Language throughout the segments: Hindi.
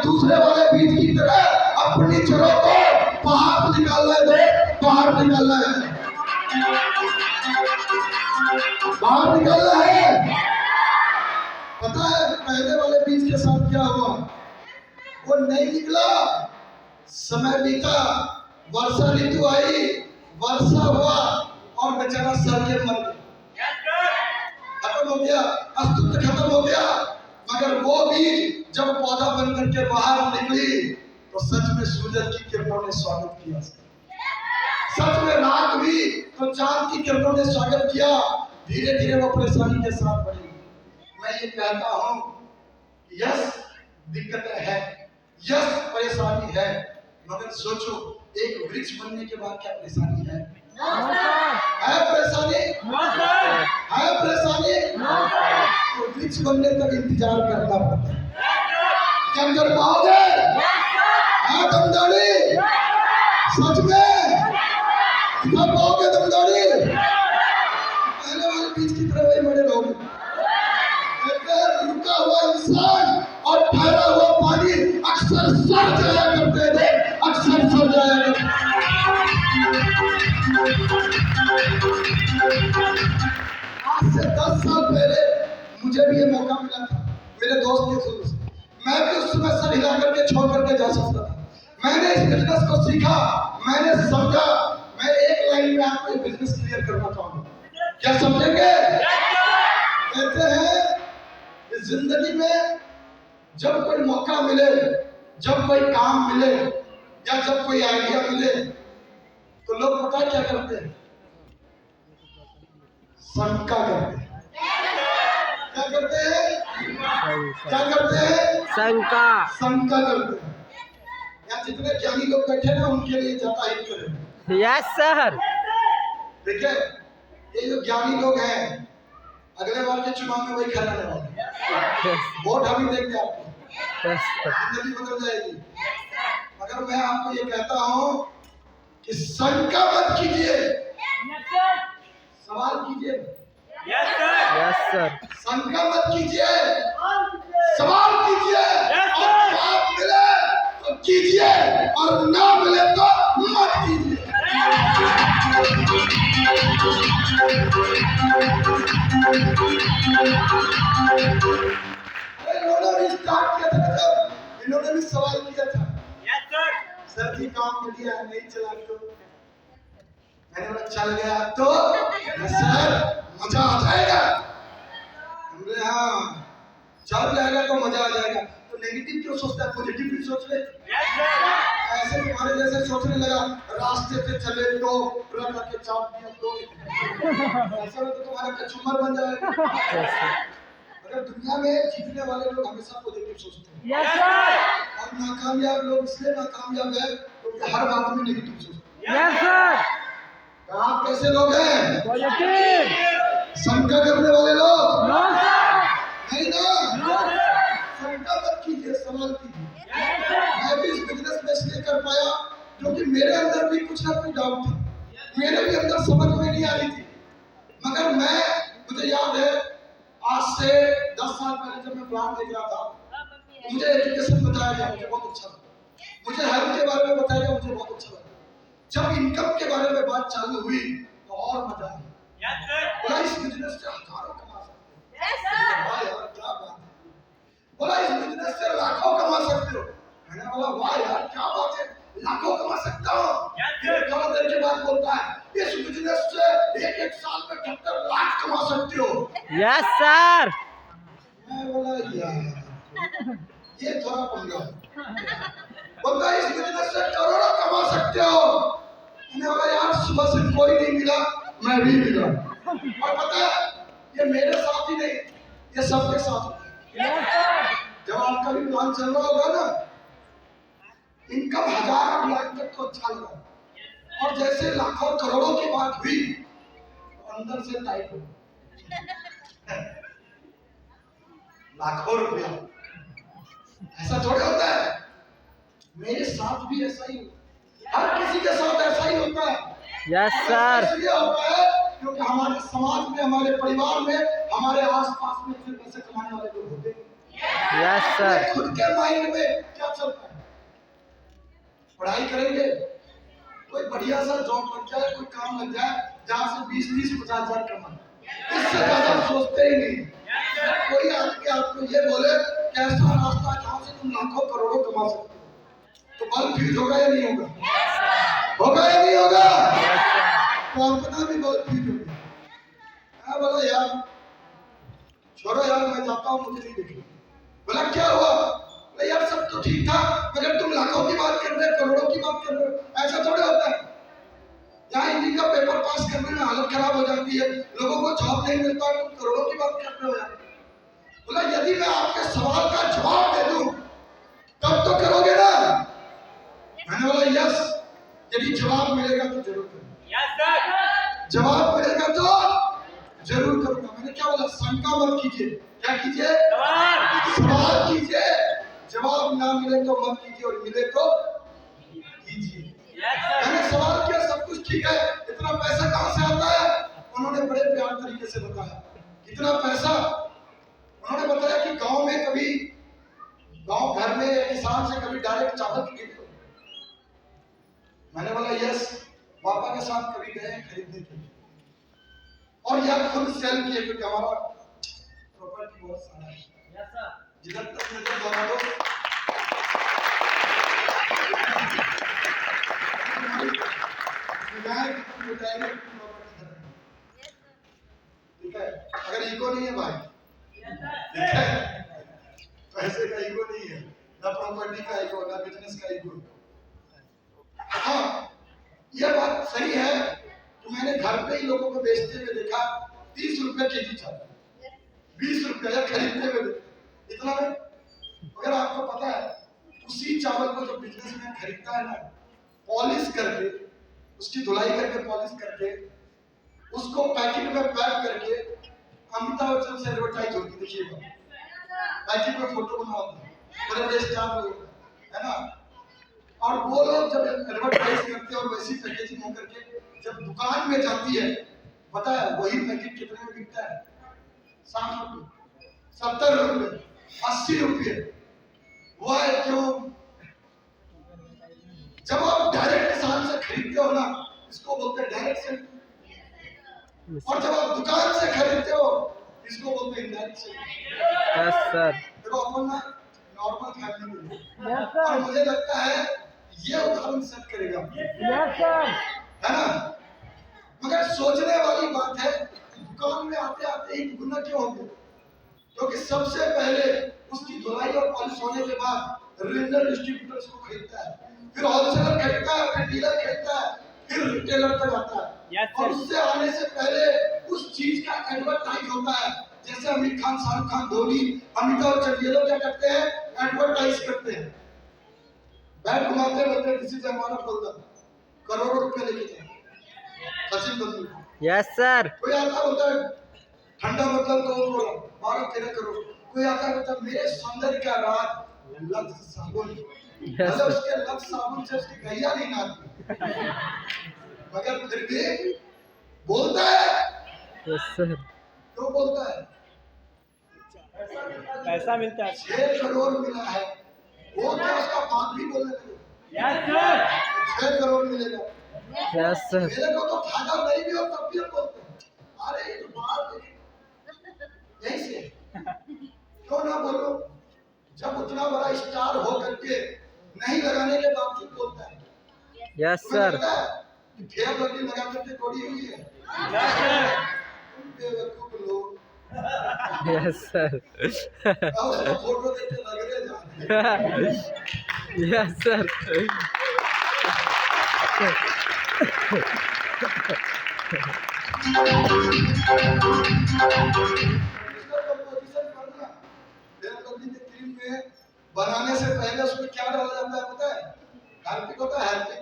दूसरे वाले बीज की तरह अपनी जड़ों को बाहर निकालना है, बाहर निकालना है, बाहर निकालना है। पता है पहले वाले बीज के साथ क्या हुआ? वो नहीं निकला, समय बीता, वर्षा ऋतु आई, वर्षा हुआ और बेचारा सड़ के मर गया, खत्म हो गया, अस्तित्व खत्म हो गया। मगर वो बीज जब पौधा बन करके बाहर निकली तो सच में सूरज की किरणों ने स्वागत किया, सच में रात हुई तो चांद की किरणों ने स्वागत किया। धीरे धीरे वो परेशानी के साथ बढ़ी। मैं ये कहता हूं, यस दिक्कतें है, यस परेशानी है, मगर सोचो एक वृक्ष बनने के बाद क्या परेशानी है? है परेशानी? है परेशानी? तो वृक्ष बनने तक इंतजार करना पड़ता है। क्या कर पाओगे? है दमदारी? सच में दिखा पाओगे दमदारी? पहले वाले बीज की तरह वही बड़े रहोगे। रुका हुआ इंसान और ठहरा हुआ पानी अक्सर सड़ जाया करते थे, अक्सर सड़ जाया करते। आज से 10 साल पहले मुझे भी ये मौका मिला था मेरे दोस्त के थ्रू से। मैं भी उस समय सर हिला करके छोड़ करके जा सकता था। मैंने इस बिजनेस को सीखा, मैंने समझा। मैं एक लाइन में आपको ये बिजनेस क्लियर करना चाहूंगा, क्या समझेंगे? कहते हैं जिंदगी में जब कोई मौका मिले, जब कोई काम मिले या जब कोई आइडिया मिले तो लोग पता क्या करते हैं? शंका करते हैं। क्या करते हैं? क्या करते हैं? शंका। शंका करते हैं। या जितने ज्ञानी लोग बैठे ना उनके लिए ज्यादा हित करें। Yes sir. देखिए ये जो ज्ञानी लोग हैं अगले बार के चुनाव में वही खड़ा रहने वाले, वोट हम ही देंगे आपको, जिंदगी बदल जाएगी। मगर मैं आपको ये कहता हूं कि शंका मत कीजिए, सवाल कीजिए। Yes sir. शंका मत कीजिए, सवाल कीजिए। और जवाब मिले तो कीजिए और ना मिले तो मत कीजिए। इन्होंने भी स्टार्ट किया था, जब इन्होंने भी सवाल किया था, सर जी काम बढ़िया है, नहीं चला तो मैंने बोला चल गया तो सर मजा आ जाएगा। हमने हाँ चल जाएगा तो मजा आ जाएगा। तो नेगेटिव क्यों सोचता है, पॉजिटिव भी सोच ले। ऐसे तुम्हारे जैसे सोचने लगा रास्ते से चले तो ट्रक आके चाप दिया तो ऐसा तो तुम्हारा कचुम्बर बन जाएगा। अगर दुनिया में जीतने वाले लोग हमेशा पॉजिटिव सोचते हैं और नाकामयाब लोग इसलिए नाकामयाब है क्योंकि हर बात में नेगेटिव सोचते हैं। आप कैसे लोग हैं? पॉजिटिव। शंका करने वाले लोग नहीं ना। शंका मत कीजिए, सवाल कीजिए। मैं भी इस बिजनेस में इसलिए कर पाया क्योंकि मेरे अंदर भी कुछ ना कुछ डाउट था, मेरे भी अंदर समझ में नहीं आ रही थी। मगर मुझे याद है आज से 10 साल पहले जब मैं प्लान देख रहा था, मुझे एजुकेशन बताया गया, मुझे बहुत अच्छा लगा। मुझे हेल्थ के बारे में बताया गया, मुझे बहुत अच्छा लगा। जब इनकम के बारे में बात चालू हुई तो और मजा आया। बोला इस बिजनेस से हजारों कमा सकते हो। वाह यार क्या बात है। बोला इस बिजनेस से लाखों कमा सकते हो। मैंने बोला वाह यार क्या बात है, लाखों कमा सकता हूँ। फिर थोड़ा देर के बाद बोलता है इस बिजनेस से एक साल में 78 लाख कमा सकते हो। Yes sir. मैं बोला यार ये थोड़ा पंगा है। बोलता है इस बिजनेस से करोड़ों कमा सकते हो। मैंने बोला यार सुबह से कोई नहीं मिला, मैं भी मिला। और पता है ये मेरे साथ ही नहीं, ये सबके साथ होता है। जब आपका भी प्लान चल रहा होगा ना, इनकम हजारों लाख तक तो अच्छा लगा, और जैसे लाखों करोड़ों की बात हुई तो अंदर से टाइट हो लाखों रुपया ऐसा थोड़ा होता है। मेरे साथ भी ऐसा ही होता है, हर किसी के साथ ऐसा ही होता है। Yes sir. इसलिए होता है क्योंकि हमारे समाज में, हमारे परिवार में, हमारे आसपास में इतने पैसे कमाने वाले लोग होते हैं। Yes sir. खुद के माइंड में क्या पढ़ाई करेंगे, कोई बढ़िया सा जॉब लग जाए, कोई काम लग जाए जहाँ से 20-30-50 हजार कमाए, इससे ज्यादा सोचते ही नहीं। कोई आके आपको ये बोले कैसा रास्ता जहाँ से तुम लाखों करोड़ों कमा सकते हो, तो बल्ब फ्यूज होगा या नहीं होगा? होगा या नहीं होगा? तो अपना भी बल्ब फ्यूज होगा। मैं बोला यार छोड़ो यार, मैं जाता हूँ, मुझे नहीं देखना। बोला क्या हुआ? बोला यार सब तो ठीक था, मगर तुम लाखों की बात कर रहे हो, करोड़ों की बात कर रहे हो, ऐसा थोड़े होता है। यहाँ हिंदी का पेपर पास करने में हालत खराब हो जाती है, लोगों को जॉब नहीं मिलता, तुम करोड़ों की बात कर रहे हो यार। बोला यदि मैं आपके सवाल का जवाब दे दूं तब तो करोगे ना? मैंने बोला यस, यदि जवाब मिलेगा तो जरूर करूंगा। Yes sir. जवाब मिलेगा तो जरूर करूंगा। मैंने क्या बोला? शंका मत कीजिए। क्या कीजिए? सवाल कीजिए। जवाब ना मिले तो मत कीजिए, और मिले तो कीजिए। मैंने सवाल किया, सब कुछ ठीक है, इतना पैसा कहाँ से आता है? उन्होंने बड़े प्यार तरीके से बताया कितना पैसा। उन्होंने बताया कि गांव में कभी, गांव घर में किसान से कभी डायरेक्ट चावल खरीदते। मैंने बोला यस, पापा के साथ कभी गए खरीदने के लिए, और यह खुद सेल किए, क्योंकि हमारा प्रॉपर्टी बहुत सारा है। जिधर तक नजर दोनों लोग ठीक है, अगर ईगो नहीं है भाई, ठीक है, पैसे का ईगो नहीं है, ना प्रॉपर्टी का ईगो, ना बिजनेस का ईगो। हाँ, यह बात सही है कि मैंने घर पे ही लोगों को बेचते हुए देखा, 30 रुपए केजी चावल, 20 रुपया खरीदते हुए देखा। इतना में, अगर आपको पता है उसी चावल को जो बिजनेसमैन खरीदता है ना, पॉलिश करके, उसकी धुलाई करके, पॉलिश करके, उसको पैकेट में पैक करके अमिताभ बच्चन से एडवर्टाइज होती, देखिएगा पैकेट में फोटो बना होता है, बड़े बड़े स्टार लोग, है ना। और वो लोग जब एडवर्टाइज करते हैं और वैसी पैकेजिंग होकर के जब दुकान में जाती है, पता है वही पैकेट कितने में बिकता है? 60 रुपए, 70 रुपए, 80 रुपए। वो है क्यों? जब आप डायरेक्ट किसान से खरीदते हो ना, इसको बोलते हैं डायरेक्ट सेल, और जब आप दुकान से खरीदते हो इसको बोलते हैं इनडायरेक्ट सेल। Yes sir. देखो अपन ना नॉर्मल फैमिली में, और मुझे लगता है ये उदाहरण सेट करेगा, यस सर, है ना। मगर सोचने वाली बात है, दुकान में आते आते ही दुगना क्यों हो गया? क्योंकि सबसे पहले उसकी धुलाई और पॉलिश होने के बाद रीजनल डिस्ट्रीब्यूटर उसको खरीदता है, फिर होलसेलर खरीदता है, फिर डीलर खरीदता है, फिर रिटेलर तक आता है। और उससे आने से पहले उस चीज का एडवर्टाइज होता है, जैसे आमिर खान, शाहरुख खान, धोनी, अमिताभ बच्चन, ये लोग क्या करते हैं? एडवर्टाइज करते हैं, बैट घुमाते बोलते किसी से हमारा बोलता करोड़ों रुपए लेके जाए, सचिन तेंदुलकर। Yes sir. कोई आता बोलता है ठंडा मतलब तो 12-13 करोड़। कोई आता बोलता मेरे सौंदर्य का राज लक्स साबुन, मतलब उसके लक्स साबुन से उसकी गैया नहीं नाचती, मगर फिर भी बोलता है। Yes sir. क्यों बोलता है? पैसा मिलता है। 6 करोड़ मिला है, वो क्या उसका बात भी बोलने लगे, यस सर। 6 करोड़ मिलेगा। Yes sir. मेरे को तो फायदा नहीं भी हो तब भी बोलते हैं, अरे ये तो बात यही से, क्यों ना बोलो? जब उतना बड़ा स्टार हो करके नहीं लगाने के बावजूद बोलता है। Yes sir. फेयर लवली लगा करके थोड़ी हुई है, बेवकूफ लोग। Yes sir. उसका फोटो देख के लग रहे जाते हैं। Yes sir. बनाने से पहले उसमें क्या डाला जाता है पता है? हार्पिक होता है, हार्पिक,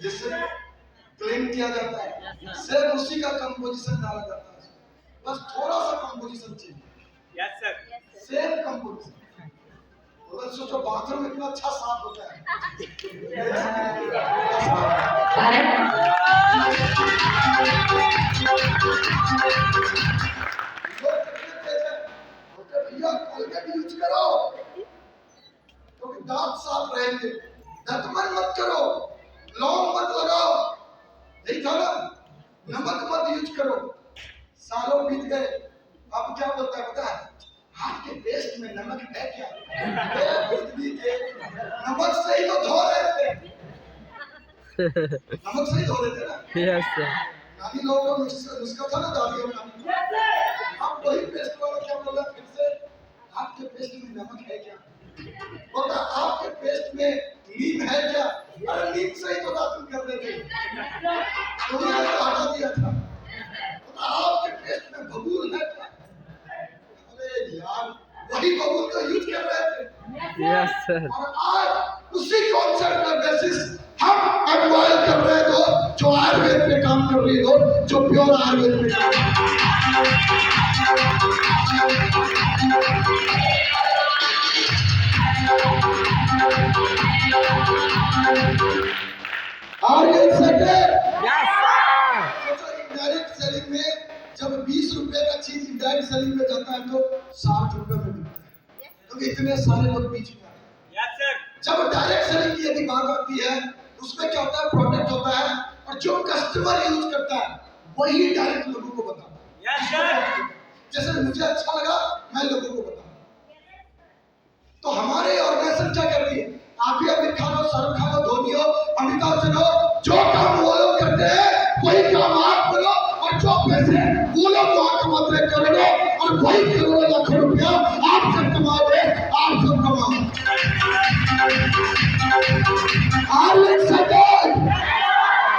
जिससे क्लीन किया जाता है, सिर्फ उसी का कंपोजिशन डाला जाता है, बस थोड़ा सा कंपोजिशन चाहिए। Yes sir. सिर्फ कंपोजिशन। तो सोचो बाथरूम इतना अच्छा साफ होता है। भैया कोलगेट यूज करो, क्योंकि दांत साफ रहेंगे, दतमन मत करो, लौंग मत लगाओ, यही था ना, नमक मत यूज करो। सालों बीत गए, अब क्या बोलता है पता है, आपके पेस्ट में नमक है क्या? बिजली के नमक से ही तो धो रहे थे, नमक से ही धो रहे थे ना। यस सर, नानी लोगों का नुस्खा था ना, दादी और नानी। अब वही पेस्ट वाला क्या बोल रहा है फिर से, आपके पेस्ट में नमक है क्या? बोलता आपके पेस्ट में नीम है क्या? अरे नीम से ही तो दातुन कर रहे थे, उन्होंने तो हटा दिया था। बोलता आपके पेस्ट में बबूल है क्या? अरे यार, वही बबूल का यूज कर रहे थे। यस सर, और आज उसी कॉन्सेप्ट का बेसिस हम एडवाइज कर रहे हैं जो आयुर्वेद पे काम कर रही हो, जो प्योर आयुर्वेद पे काम आयुर्वेद से यस सर, इंडायरेक्ट सेलिंग में जब 20 रुपए का चीज इंडायरेक्ट सेलिंग में जाता है तो 60 रुपए में मिलता है, क्योंकि इतने सारे लोग बीच में हैं। जब डायरेक्ट सेलिंग की यदि बात आती है, उसमें क्या होता है, प्रोडक्ट होता है और जो कस्टमर यूज करता है वही डायरेक्ट लोगों को बताता है। जैसे मुझे अच्छा लगा, मैं लोगों को बताऊं। तो हमारे ऑर्गेनाइजेशन क्या करती है, आप ही अमित खान हो, शाहरुख खान हो, धोनी हो, अमिताभ बच्चन हो, जो काम वो लोग करते हैं वही काम आप करो, और जो पैसे वो लोग वहां कमाते हैं करोड़ों, और वही करोड़ों लाखों रुपया आप सब कमाओगे, आप सब कमाओ। Are you excited?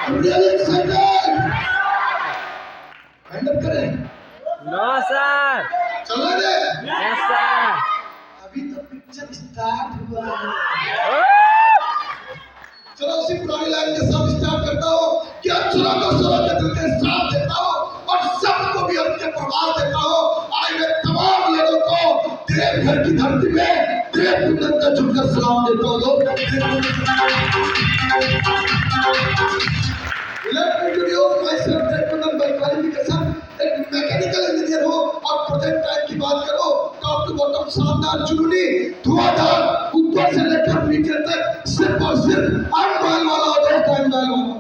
I'm really excited. Hand up करें। नो सर, चलने दे। यस सर, अभी तो पिक्चर स्टार्ट हुआ है। चलो उसी पुरानी लाइन के साथ स्टार्ट करता हूँ कि अक्षरों को सुरों के दिल के साथ देता हूँ और सबको भी अपने प्रभाव देता हूँ। आए हुए तमाम लोगों को देवघर की धरती में देव कुंदन का झुककर सलाम देता हूँ। लोग Let me introduce myself, Dev Kundan by qualification, एक मैकेनिकल इंजीनियर हो और प्रोजेक्ट टाइम की बात करो, टॉप टू बॉटम शानदार, जुनूनी, धुआंधार, ऊपर से लेकर नीचे तक सिर्फ और सिर्फ अनमोल वाला हो, दोस्त अनमोल वाला।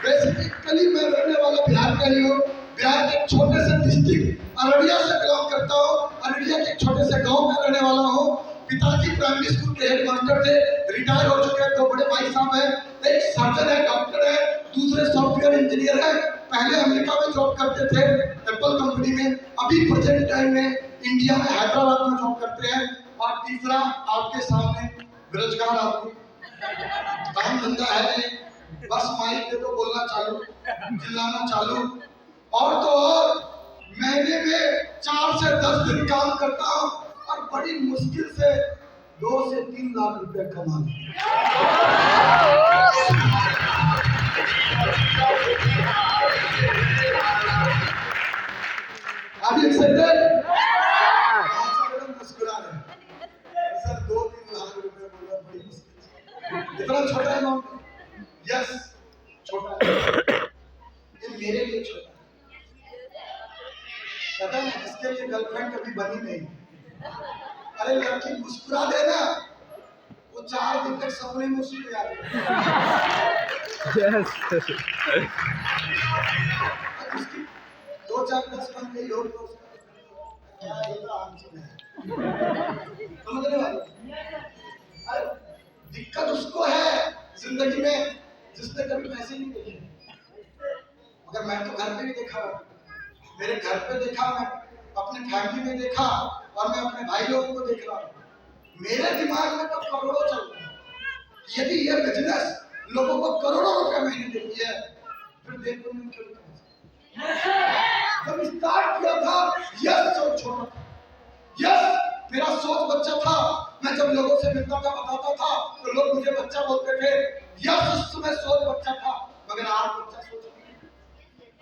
बेसिकली मैं रहने वाला बिहार का ही हूँ, बिहार के एक छोटे से डिस्ट्रिक्ट अररिया से बिलोंग करता हूँ, अररिया के एक छोटे से गांव में रहने वाला हूँ। पिताजी प्राइमरी स्कूल के हेडमास्टर थे, रिटायर हो चुके हैं। दो बड़े भाई साहब हैं, एक सर्जन है, डॉक्टर है, दूसरे सॉफ्टवेयर इंजीनियर है। पहले अमेरिका में जॉब करते थे एप्पल कंपनी में, अभी प्रेजेंट टाइम में इंडिया में हैदराबाद में जॉब करते हैं। और तीसरा आपके सामने बेरोजगार आदमी, काम धंधा है नहीं, बस माइक पे तो बोलना चालू, चिल्लाना चालू, और तो और महीने में 4 से 10 दिन काम करता हूँ और बड़ी मुश्किल से 2 से 3 लाख रुपए कमाता हूँ। अभी एक्साइटेड? मुस्कुरा रहे हैं सर, 2-3 लाख रुपए बोला बड़ी मुश्किल, इतना छोटा अमाउंट। यस, छोटा है, ये मेरे लिए छोटा है। पता है जिसके लिए गर्लफ्रेंड कभी बनी नहीं, अरे लड़की मुस्कुरा देना, वो 4 दिन तक सपने में उसी को याद यस उसकी 2-4-10 बन गई हो तो क्या ये तो आम चीज है, समझने वाले। अरे दिक्कत उसको है जिंदगी में जिसने कभी पैसे नहीं देखे, मगर मैं तो घर पे भी देखा, मेरे घर पे देखा, मैं अपने फैमिली में देखा, और मैं अपने भाई लोगों को देख रहा हूँ। मेरे दिमाग में तो करोड़ों चल रहे हैं। यदि ये बिजनेस लोगों को करोड़ों रुपए महीने देती है, फिर देखो मैं क्यों जब स्टार्ट किया था, यस सोच छोटा था, यस मेरा सोच बच्चा था। मैं जब लोगों से मिलता था, बताता था, तो लोग मुझे बच्चा बोलते थे। यस उस समय सोच बच्चा था, मगर आज बच्चा सोच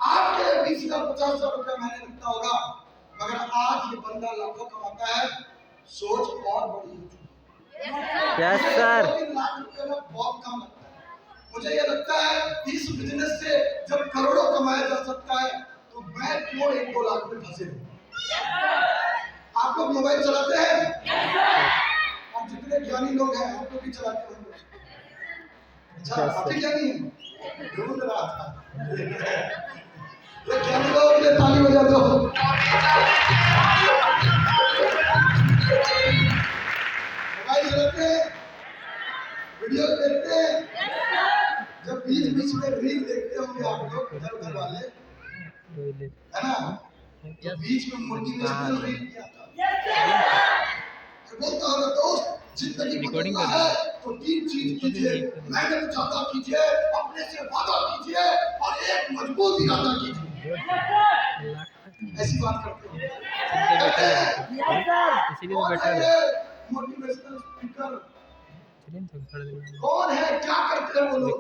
आपके 20,000-50,000 रुपए महीने मिलता होगा, मगर आज ये बंदा लाखों कमाता है। सोच और बड़ी हो चुकी है। यस सर, 2-3 लाख रुपए में बहुत कम लगता है। मुझे ये लगता है इस बिजनेस से जब करोड़ों कमाया जा सकता है, तो मैं क्यों 1-2 लाख में फंसे हूँ। आप लोग मोबाइल चलाते हैं? ज्ञानी लोग हैं, आप लोग भी चलाते होंगे। अच्छा, काफी ज्ञानी है, ढूंढ रहा था। ये ज्ञानी लोगों के लिए ताली बजा दो। मोबाइल चलाते हैं, वीडियो देखते हैं, जब बीच बीच में रील देखते होंगे आप लोग इधर उधर वाले, है ना, तो बीच में मोटिवेशनल रील भी आता है। बोलता होगा दोस्त, जिंदगी बदलना है तो 3 चीज कीजिए, मेहनत ज्यादा कीजिए, अपने से वादा कीजिए और एक मजबूत इरादा कीजिए। ऐसी बात करते हो। मोटिवेशनल स्पीकर कौन है, क्या करते हैं वो लोग?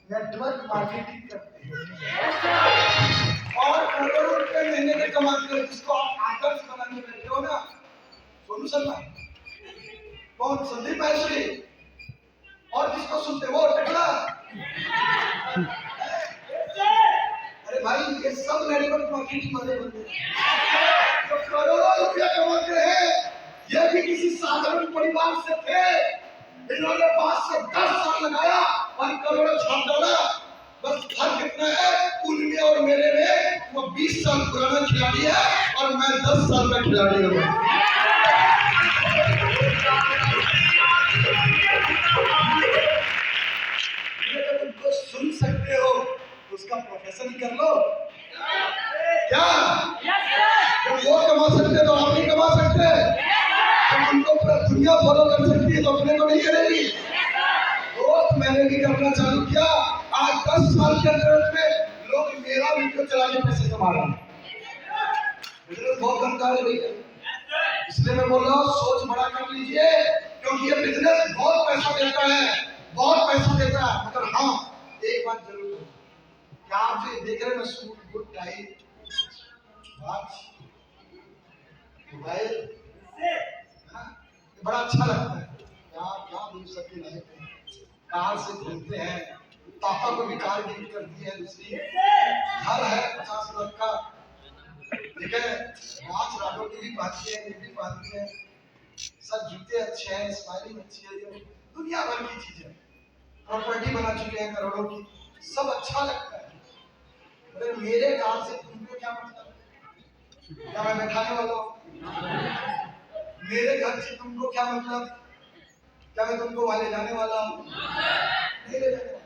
नेटवर्क मार्केटिंग करते हैं और करोड़ों रुपए महीने में कमाते हैं। जिसको आप आदर्श बनाने बैठे हो ना, सोनू शर्मा, कौन, संदीप माहेश्वरी, और किसको सुनते हो, टकला। अरे भाई, ये सब नेटवर्क मार्केटिंग वाले बंदे हैं जो करोड़ों रुपया कमाते हैं। ये भी किसी साधारण परिवार से थे, इन्होंने 5 से 10 साल लगाया और करोड़ों छाप डाला। बस फर्क कितना है उनमें और मेरे में, वो 20 साल पुराना खिलाड़ी है और मैं 10 साल का खिलाड़ी हूँ। जब उनको सुन सकते हो उसका प्रोफेशन ही कर लो। क्या जब वो कमा सकते तो आप नहीं कमा सकते? जब उनको पूरा दुनिया फॉलो कर सकती है तो अपने को नहीं करेगी? दोस्त, मैंने भी करना चालू किया। आज 10 साल के अंदर में लोग मेरा वीडियो चला के पैसे कमा रहे हैं। बिजनेस बहुत धमका है भैया, इसलिए मैं बोल रहा हूँ सोच बड़ा कर लीजिए, क्योंकि ये बिजनेस बहुत पैसा देता है, बहुत पैसा देता है। मगर हाँ, एक बात जरूर है, क्या आप जो देख रहे हैं ना, suit, good tie, watch, mobile, बड़ा अच्छा लगता है। क्या बोल सकते हैं, कार से घूमते हैं, पापा को भी कार गिफ्ट कर दी है दूसरी, घर है 50 लाख का, ठीक है, वॉच राडो की भी पहनती है, ये भी पहनती है, सब जूते अच्छे हैं, स्माइलिंग अच्छी है, ये दुनिया भर की चीजें, प्रॉपर्टी बना चुके हैं करोड़ों की, सब अच्छा लगता है। अगर मेरे कार से तुमको क्या मतलब? क्या मैं बैठाने वाला हूँ? मेरे घर से तुमको क्या मतलब? क्या मैं तुमको वहां ले जाने वाला हूँ? नहीं ले जाने वाला।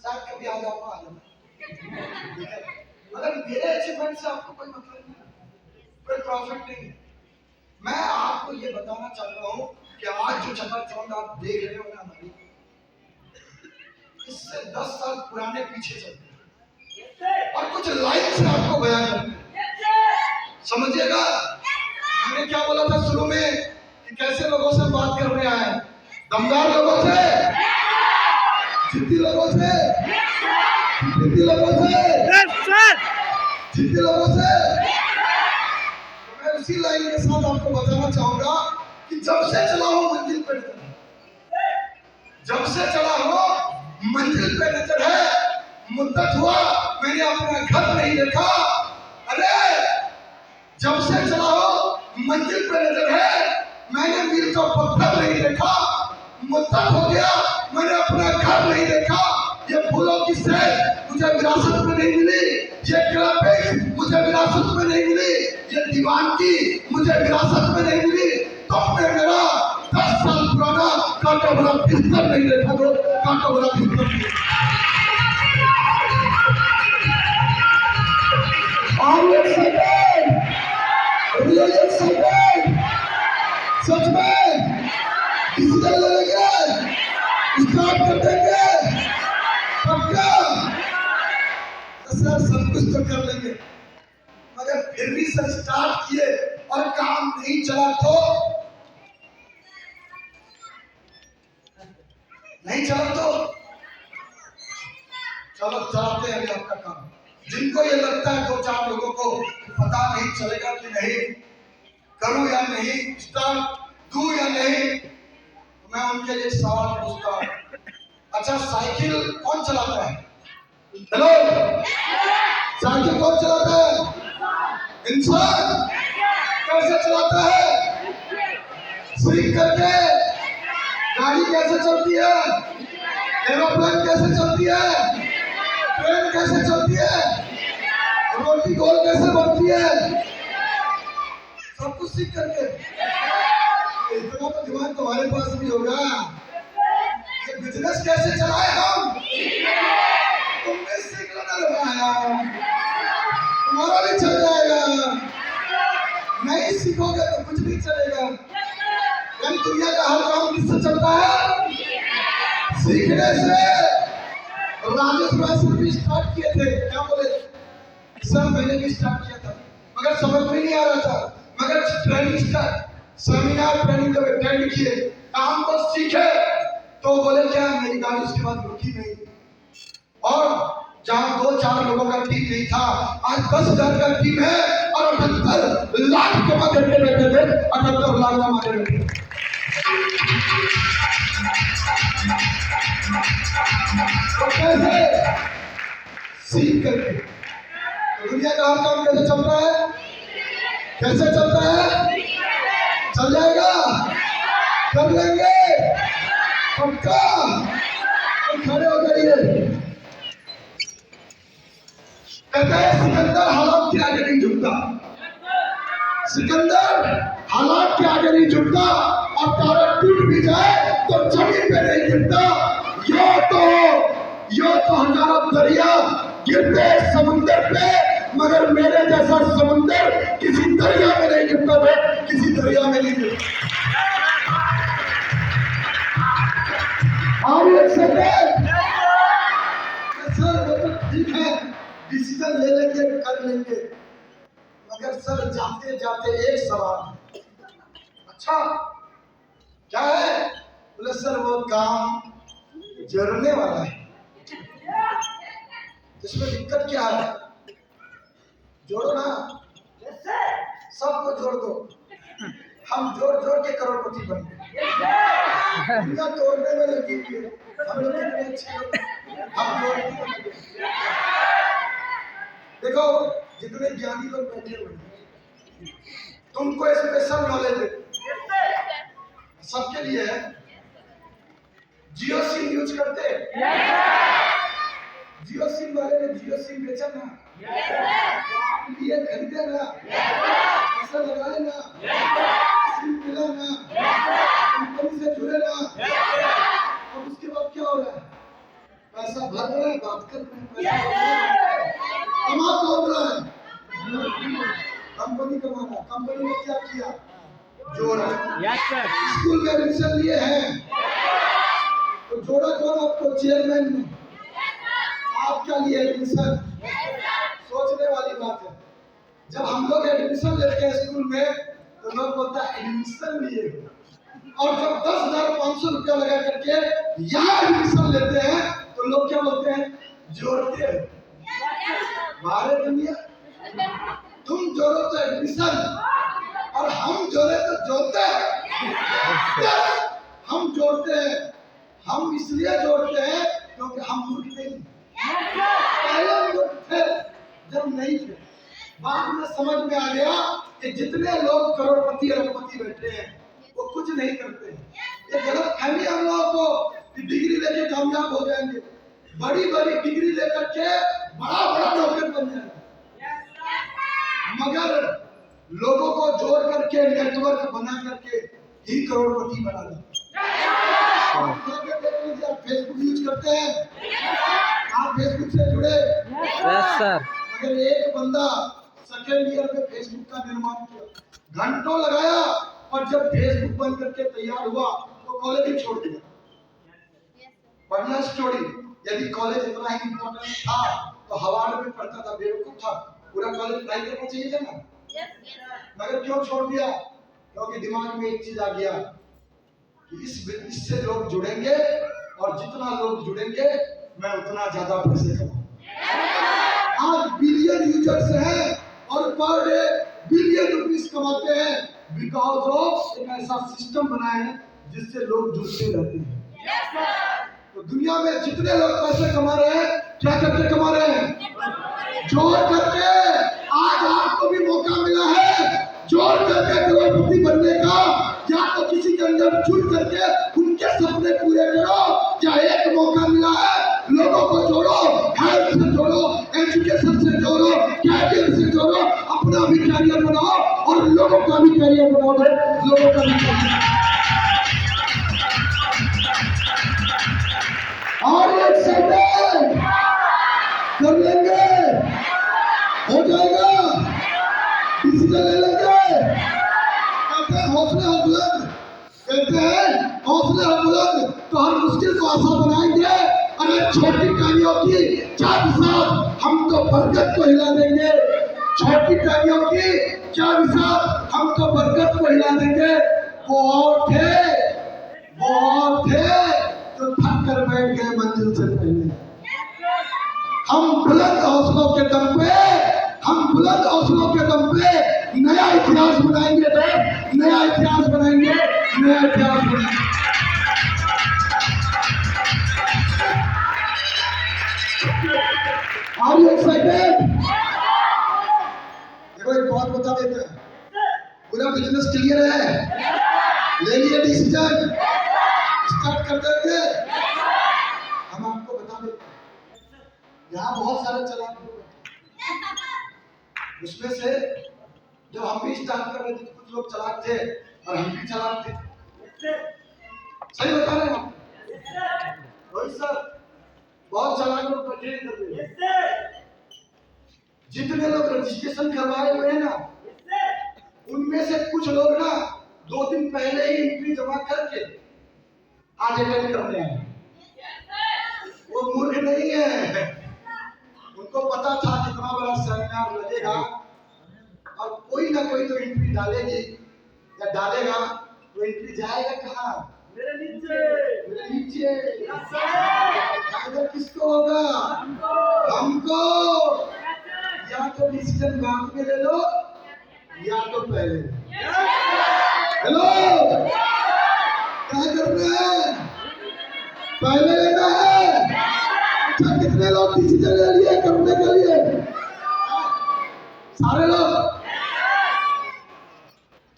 शायद कभी आ जाऊंगा, आ जाऊंगा। अगर मेरे अचीवमेंट से आपको कोई मतलब नहीं, कोई प्रॉफिट नहीं, मैं आपको ये बताना चाहता हूँ कि आज जो चकाचौंध आप देख रहे हो ना हमारी, इससे 10 साल पुराने पीछे चलते हैं और कुछ लाइन से आपको बयान करते हैं, समझिएगा। मैंने क्या बोला था शुरू में कि कैसे लोगों से बात कर रहे हैं? दमदार लोगों से, जिद्दी लोगों से, जिद्दी लोगों से, जिद्दी लोगों से। तो मैं उसी लाइन के साथ आपको बताना चाहूंगा कि जब से चला हो मंजिल पे नजर, जब से चला हो मंजिल पे नजर है। मुद्दत हुआ मैंने अपना घर नहीं देखा, अरे जब से चला हो मंजिल पे नजर है, मैंने मील का पत्थर नहीं देखा। मुद्दत हो गया मैंने अपना घर नहीं देखा। ये फूलों की सैर मुझे विरासत में नहीं मिली, ये ग्राफिक्स मुझे विरासत में नहीं मिली, ये दीवानगी मुझे विरासत में नहीं मिली। तो अपने मेरा 10 साल पुराना कांटा भरा बिस्तर नहीं देखा, तो कांटा भरा बिस्तर नहीं। सच में डिसीजन ले लेंगे, स्टार्ट कर देंगे, पक्का। सर सब कुछ तो कर लेंगे, मगर फिर भी सर स्टार्ट किए और काम नहीं चला तो नहीं चला तो चलो चलाते हैं आपका काम। जिनको ये लगता है 2-4 लोगों को पता नहीं चलेगा कि नहीं करूं या नहीं, स्टार्ट दूं या नहीं, तो मैं उनके लिए सवाल पूछता हूं। अच्छा, साइकिल कौन चलाता है? हेलो, साइकिल कौन चलाता है? इंसान। कैसे चलाता है? सीख करके गाड़ी कैसे चलती है, एरोप्लेन कैसे चलती है, ट्रेन कैसे चलती है, रोटी गोल कैसे बनती है, सब कुछ सीख करके। इतना तो दिमाग तुम्हारे पास भी होगा। ये बिजनेस कैसे चलाए हम, तुमने सीख लो ना लगाया, तुम्हारा भी चल जाएगा। नहीं सीखोगे तो कुछ नहीं चलेगा। यानी दुनिया का हर काम किससे चलता है, सीखने से। राजेश भाई सर भी स्टार्ट किए थे, क्या बोले सर, मैंने भी स्टार्ट किया था मगर समझ में नहीं आ रहा था, मगर ट्रेनिंग स्टार्ट, सेमिनार ट्रेनिंग जब अटेंड किए, काम को सीखे, तो बोले क्या, मेरी गाड़ी उसके बाद रुकी नहीं। और जहां 2-4 लोगों का टीम नहीं था, आज 10,000 का टीम है और 78 लाख कमा करके बैठे थे, 78 लाख कमाते रहते। तो कैसे सीख करके तो दुनिया का हर काम कैसे चलता है, कैसे चलता है, चल जाएगा, कर लेंगे पक्का। तो खड़े हो जाइए। कहते हैं सिकंदर हालात के आगे नहीं झुकता, सिकंदर हालात के आगे नहीं झुकता, और तारा टूट भी जाए तो जमीन पे नहीं गिरता। यो तो हजारों दरिया गिरते समुंदर पे, मगर मेरे जैसा समुंदर किसी दरिया में नहीं गिरता है, किसी दरिया में नहीं गिरता। सर वो तो ठीक है, डिसीजन ले लेंगे, कर लेंगे, मगर सर जाते जाते एक सवाल, अच्छा क्या है, बोले सर वो काम जरने वाला है, इसमें दिक्कत क्या है, जोड़ो ना, सबको जोड़ दो, हम जोड़ जोड़ के करोड़पति बन गए। दुनिया तोड़ने में लगी हुई है, हम लोग कितने अच्छे लोग, हम जोड़ने में लगे। देखो जितने ज्ञानी लोग बैठे हुए हैं, तुमको स्पेशल नॉलेज है, सबके लिए है। जियो सिम यूज करते हैं, जियो सिम वाले ने जियो सिम बेचा ना, लिए खरीदे ना, पैसा लगाए ना, सिम मिला ना, कंपनी से जुड़े ना, और उसके बाद क्या हो रहा है, पैसा भर रहे हैं, बात कर रहे हैं, कमा कौन रहा है, कंपनी कमा रहा है। कंपनी ने क्या किया, जोड़ा, स्कूल में एडमिशन लिए हैं तो जोड़ा कौन, आपको चेयरमैन ने, आप क्या लिए एडमिशन, सोचने वाली बात है। जब हम लोग एडमिशन लेते हैं स्कूल में तो लोग बोलता है एडमिशन लिए, और जब 10,500 रुपया लगा करके यहाँ एडमिशन लेते हैं तो लोग क्या बोलते हैं, जोड़ते हैं। मारे दुनिया, तुम जोड़ो तो एडमिशन, और हम जोड़े तो जोड़ते हैं। हम जोड़ते हैं, हम इसलिए जोड़ते हैं क्योंकि हम मूर्ख नहीं, पहले मूर्ख थे जब नहीं थे, बाद में समझ में आ गया कि जितने लोग करोड़पति अरबपति बैठे हैं वो कुछ नहीं करते हैं। ये गलत फहमी हम लोगों को कि डिग्री लेके कामयाब हो जाएंगे, बड़ी बड़ी डिग्री लेकर के बड़ा बड़ा नौकर बन जाएंगे, मगर लोगों को जोड़ करके नेटवर्क बना करके ही करोड़पति बना देते। आप फेसबुक यूज करते हैं, आप फेसबुक से जुड़े, सर, अगर एक बंदा सेकेंड ईयर में फेसबुक का निर्माण किया, घंटों लगाया, और जब फेसबुक बन करके तैयार हुआ तो कॉलेज ही छोड़ दिया, पढ़ना स्टोरी। यदि कॉलेज इतना ही इम्पोर्टेंट था तो हवाड़ में पढ़ता था, बेवकूफ था, पूरा कॉलेज पढ़ाई करना चाहिए था ना, मगर क्यों छोड़ दिया, क्योंकि दिमाग में एक चीज आ गया कि इससे लोग जुड़ेंगे, और जितना लोग जुड़ेंगे मैं उतना ज्यादा पैसे कमाऊंगा। आज बिलियन यूजर्स हैं और पर डे बिलियन रुपीस कमाते हैं, बिकॉज ऑफ एक ऐसा सिस्टम बनाया है जिससे लोग जुड़ते रहते हैं। तो दुनिया में जितने लोग पैसे कमा रहे हैं, क्या करके कमा रहे हैं, जोड़ करके। आज आपको भी मौका मिला है जोड़ करके करोड़पति बनने का, या तो किसी जुट करके उनके सपने पूरे करो। क्या एक मौका मिला है, लोगों को जोड़ो, हेल्थ से जोड़ो, एजुकेशन से जोड़ो, कैरियर से जोड़ो, अपना भी कैरियर बनाओ और लोगों का भी कैरियर बनाओ, लोगों का भी कैरियर। और एक सेकंड कर लेंगे, हो जाएगा, डिसीजन ले लेंगे। कहते हैं हौसले हो बुलंद, कहते हैं हौसले हो बुलंद, तो हर मुश्किल को आसान बनाएंगे। अरे छोटी टांगियों की क्या विसात, हम तो बरगद को हिला देंगे। छोटी टांगियों की क्या विसात, हम तो बरगद को हिला देंगे। वो और थे जो थक कर बैठ गए मंजिल से पहले। हम बुलंद हौसलों के दम पे, हम बुलंद हौसलों के दम पे नया इतिहास बनाएंगे, नया इतिहास बनाएंगे, नया इतिहास बनाएंगे। Are you excited? देखो एक बात बता देते हैं, पूरा बिजनेस क्लियर है, ले लिए डिसीजन, स्टार्ट कर देंगे। हम आपको बता देते हैं, यहाँ बहुत सारे चालाक लोग हैं, उसमें से जब हम भी स्टार्ट कर रहे थे तो कुछ लोग चालाक थे और हम भी चालाक थे। सही बता रहे हैं हम? रोहित सर बहुत चालाक लोग बैठे हैं, जितने लोग रजिस्ट्रेशन करवाए हुए हैं ना, उनमें से कुछ लोग ना 2 दिन पहले ही एंट्री जमा करके आज अटेंड करने आए। वो मूर्ख नहीं है, उनको पता था कितना बड़ा सेमिनार लगेगा और कोई ना कोई तो एंट्री डालेगी या डालेगा, तो एंट्री जाएगा कहाँ? मेरे नीचे। फायदा किसको होगा? हमको। या तो डिसीजन बाद में ले लो या तो पहले। हेलो, क्या कर रहे हैं? पहले लेना है। अच्छा, कितने लोग डिसीजन ले लिए करने के लिए? सारे लोग?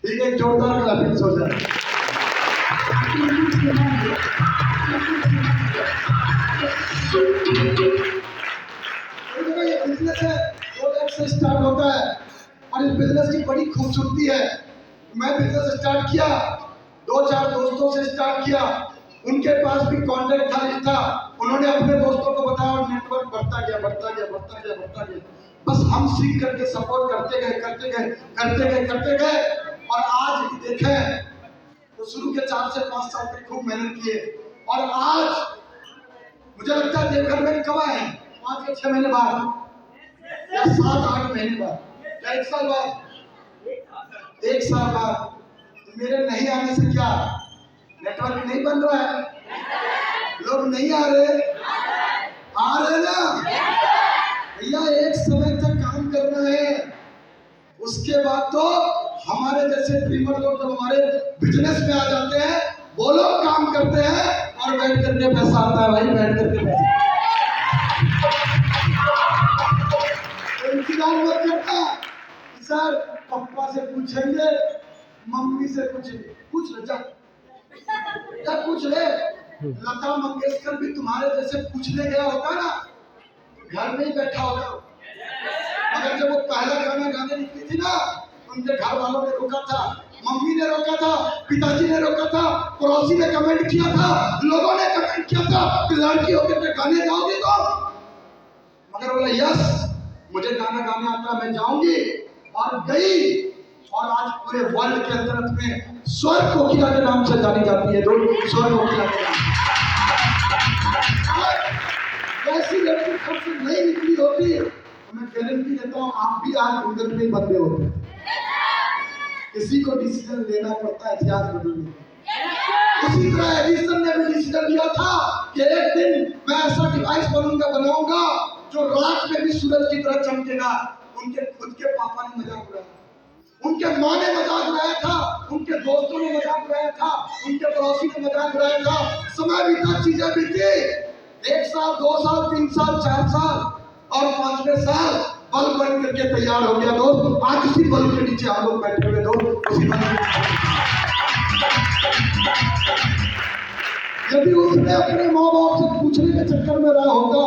ठीक है, जोरदार क्लैपिंग हो जाए। ये बिजनेस है, 2 लाख से स्टार्ट होता है और इस बिजनेस की बड़ी खूबसूरती है। मैं बिजनेस स्टार्ट किया, 2-4 दोस्तों से स्टार्ट किया, उनके पास भी कॉन्टेक्ट था, लिस्ट था, उन्होंने अपने दोस्तों को बताया और नेटवर्क बढ़ता गया, बढ़ता गया, बढ़ता गया, बढ़ता गया। बस हम सीख करके सपोर्ट करते गए, करते गए, करते गए, करते गए और आज देखें तो शुरू के 4 से 5 साल तक खूब मेहनत किए और आज मुझे लगता है देवघर में कब आए? 5 या 6 महीने बाद या 7-8 महीने बाद या 1 साल बाद, 1 साल बाद। तो मेरे नहीं आने से क्या नेटवर्क नहीं बन रहा है? लोग नहीं आ रहे ना भैया। एक समय तक काम करना है, उसके बाद तो हमारे जैसे ड्रीमर लोग जब हमारे बिजनेस में आ जाते हैं, वो लोग काम करते हैं और बैठ करके पैसा आता है भाई, बैठ करके पैसा। इंतजार मत करता सर, पापा से पूछेंगे, मम्मी से पूछेंगे, पूछ ले जा, पूछ ले। लता मंगेशकर भी तुम्हारे जैसे पूछने गया होता ना, घर में ही बैठा होता। मगर जब वो पहला गाना गाने निकली थी ना, उनके घर वालों ने रोका था, मम्मी ने रोका था, पिताजी ने रोका था, पड़ोसी ने कमेंट किया था, लोगों ने कमेंट किया था कि लड़की होकर के गाने गाओगी तो? मगर बोला यस, मुझे गाना गाने आता, मैं जाऊंगी, और गई। और आज पूरे वर्ल्ड के अंतर्गत में स्वर कोकिला के नाम से जानी जाती है। स्वर कोकिला के नाम। ऐसी लड़की घर से नहीं निकली होती, मैं गारंटी देता हूँ आप भी आज गुंडन में बंदे होते। किसी को डिसीजन लेना पड़ता है इतिहास बदलने। उसी तरह एडिसन ने भी डिसीजन लिया था कि एक दिन मैं ऐसा डिवाइस बनाऊंगा जो रात में भी सूरज की तरह चमकेगा। उनके खुद के पापा ने मजाक उड़ाया, उनके माँ ने मजाक उड़ाया था, उनके दोस्तों ने मजाक उड़ाया था, उनके पड़ोसी ने मजाक उड़ाया था। समय बीता, चीजें बीती, 1 साल, 2 साल, 3 साल, 4 साल और 5वें साल बल्ब बन करके तैयार हो गया दोस्त। आज उसी बल्ब के नीचे हम लोग बैठे हुए दोस्त, उसी बल्ब यदि उसने अपने माँ बाप से पूछने के चक्कर में रहा होता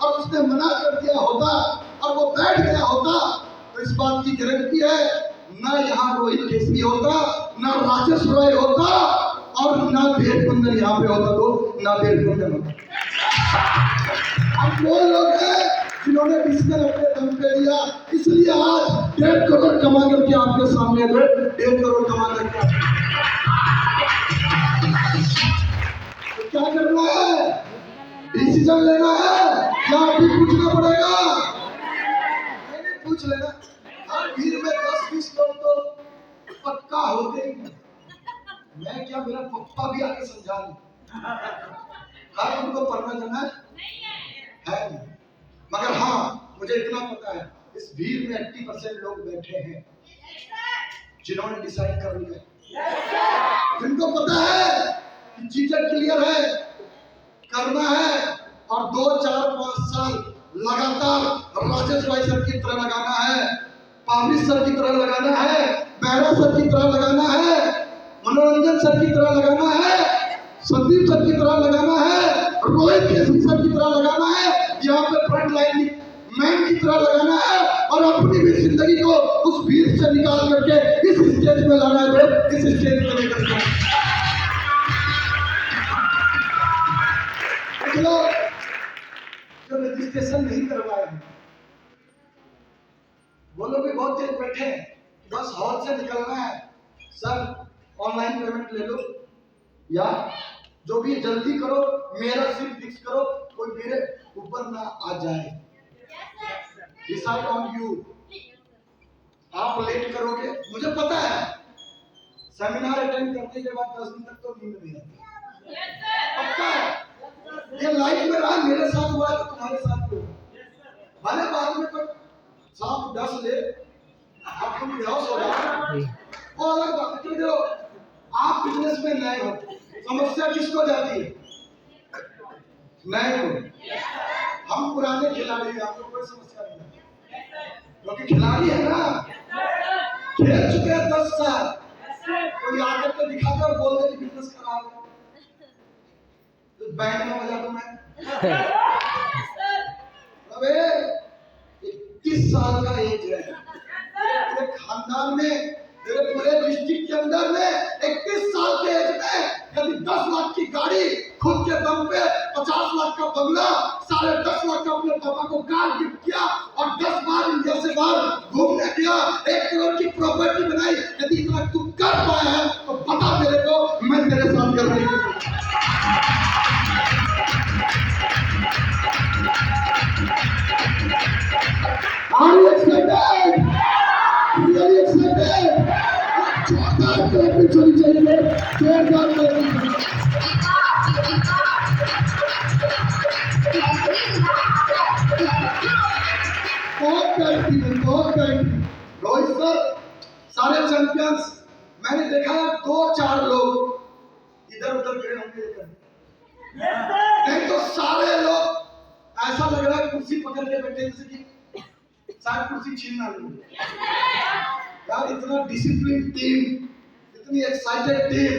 और उसने मना कर दिया होता और वो बैठ गया होता, तो इस बात की गारंटी है ना यहाँ रोहित केसरी होता, ना राजेश रॉय होता और ना देव कुंदन यहाँ पे होता, तो ना देव कुंदन होता। अब वो लोग हैं जिन्होंने डिसीजन अपने दम पे लिया, इसलिए आज 1.5 करोड़ कमा करके आपके सामने 1.5 करोड़ कमा करके तो क्या करना है, डिसीजन लेना है या अभी पूछना पड़ेगा? नहीं पूछ लेना। हर भीड़ में 10-20 लोग तो पक्का होते ही। मैं क्या, मेरा पप्पा भी आके समझा नहीं। हाँ उनको पढ़ना जाना है नहीं, मगर हाँ मुझे इतना पता है इस भीड़ में 80% लोग बैठे हैं जिन्होंने डिसाइड कर लिया, जिनको पता है कि चीजें क्लियर है, करना है और 2, 4, 5 साल लगातार राजेश भाई सर की तरह लगाना है, पावरी सर की तरह लगाना है, बेहरा सर की तरह लगाना है, मनोरंजन सर की तरह लगाना है, संदीप सर की तरह लगाना है, रोहित केसरी सर की तरह लगाना है, यहाँ पे फ्रंट लाइन मैन की तरह लगाना है और अपनी भी जिंदगी को उस भीड़ से निकाल करके इस स्टेज में लाना है, तो इस स्टेज में लेकर जाना। जो रजिस्ट्रेशन नहीं करवाए हैं वो लोग भी बहुत देर बैठे हैं, बस हॉल से निकलना है, सर ऑनलाइन पेमेंट ले लो या जो भी जल्दी करो, मेरा सीट फिक्स करो, कोई मेरे ऊपर ना आ जाए। Decide on you. आप लेट करोगे, मुझे पता है सेमिनार अटेंड करने के बाद 10 दिन तक तो नींद नहीं आती, पक्का है। ये लाइफ में रहा, मेरे साथ हुआ है तो तुम्हारे साथ भी होगा। भले बाद में कोई सांप डस ले, आप तुम बेहोश हो जाओ, वो अलग बात है। क्योंकि आप बिजनेस में नए हो, समस्या किसको जाती है? नए को। हम पुराने खिलाड़ी हैं, आपको कोई समस्या नहीं है क्योंकि खिलाड़ी है ना, खेल चुके हैं 10 साल। कोई आकर के दिखाकर बोल दे कि बिजनेस खराब है तो बैंक में बजा दूं मैं। अबे 21 साल का एज है, तेरे खानदान में, तेरे पूरे डिस्ट्रिक्ट के अंदर में 21 साल के एज में यदि 10 लाख की गाड़ी, खुद के दम पे 50 लाख का बंगला, 10.5 लाख का अपने पापा को कार गिफ्ट किया और 10 बार इंडिया से बाहर घूमने गया, 1 करोड़ की प्रॉपर्टी बनाई, यदि इतना तू कर पाया है तो बता मेरे को, मैं तेरे साथ कर रही हूँ। Are you excited? Really excited? जोरदार क्लैपिंग चली चाहिए, जोरदार क्लैपिंग। बहुत गारंटी है, बहुत गारंटी। रोहित सर सारे चैंपियंस, मैंने देखा है 2-4 लोग इधर उधर खड़े होंगे, नहीं तो सारे लोग ऐसा लग रहा है कुर्सी पकड़ के बैठे जैसे कि शायद कुर्सी छीनना नहीं। यार इतना डिसिप्लिन टीम, इतनी एक्साइटेड टीम,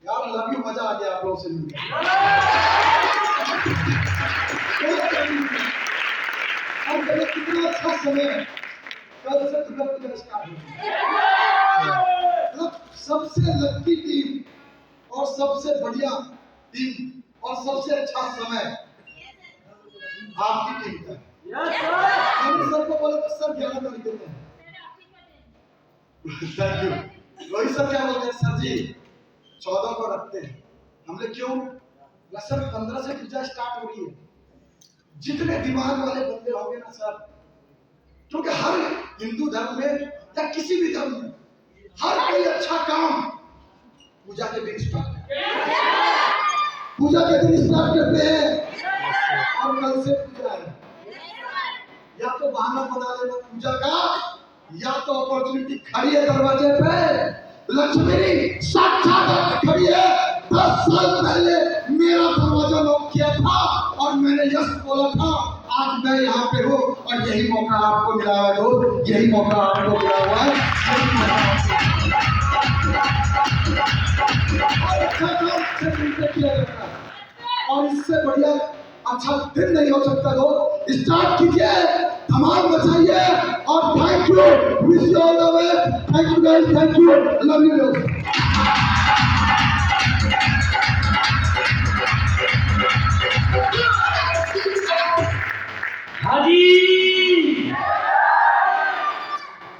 यार लव यू, मजा आ गया आप लोगों से मिलकर। अब कितना अच्छा समय है, कल से दुर्गा पूजा स्टार्ट हो, सबसे लकी टीम और सबसे बढ़िया टीम और सबसे अच्छा समय आपकी टीम का। सर को बोले तो सर 11 तारीख देते हैं। Thank you. रोहित सर क्या बोलते हैं? सर जी 14 को रखते हैं। हमने क्यों? सर 15 से पूजा स्टार्ट हो रही है, जितने दिमाग वाले बंदे होंगे ना सर, क्योंकि हर हिंदू धर्म में या किसी भी धर्म में हर कोई अच्छा काम पूजा के दिन स्टार्ट करते हैं और कल से पूजा है। या तो बहाना बना लेना पूजा का, या तो अपॉर्चुनिटी खड़ी है दरवाजे पे, लक्ष्मी साक्षात खड़ी है। 10 साल पहले मेरा दरवाजा लॉक किया था और मैंने यस बोला था, आज मैं यहाँ पे हूँ और यही मौका आपको मिला हुआ है, यही मौका आपको मिला हुआ है। किया जाता है। और इससे बढ़िया अच्छा दिन नहीं हो सकता। लोग स्टार्ट कीजिए, धमाल मचाइए और thank you, wish you all the best, thank you guys, thank you, love you.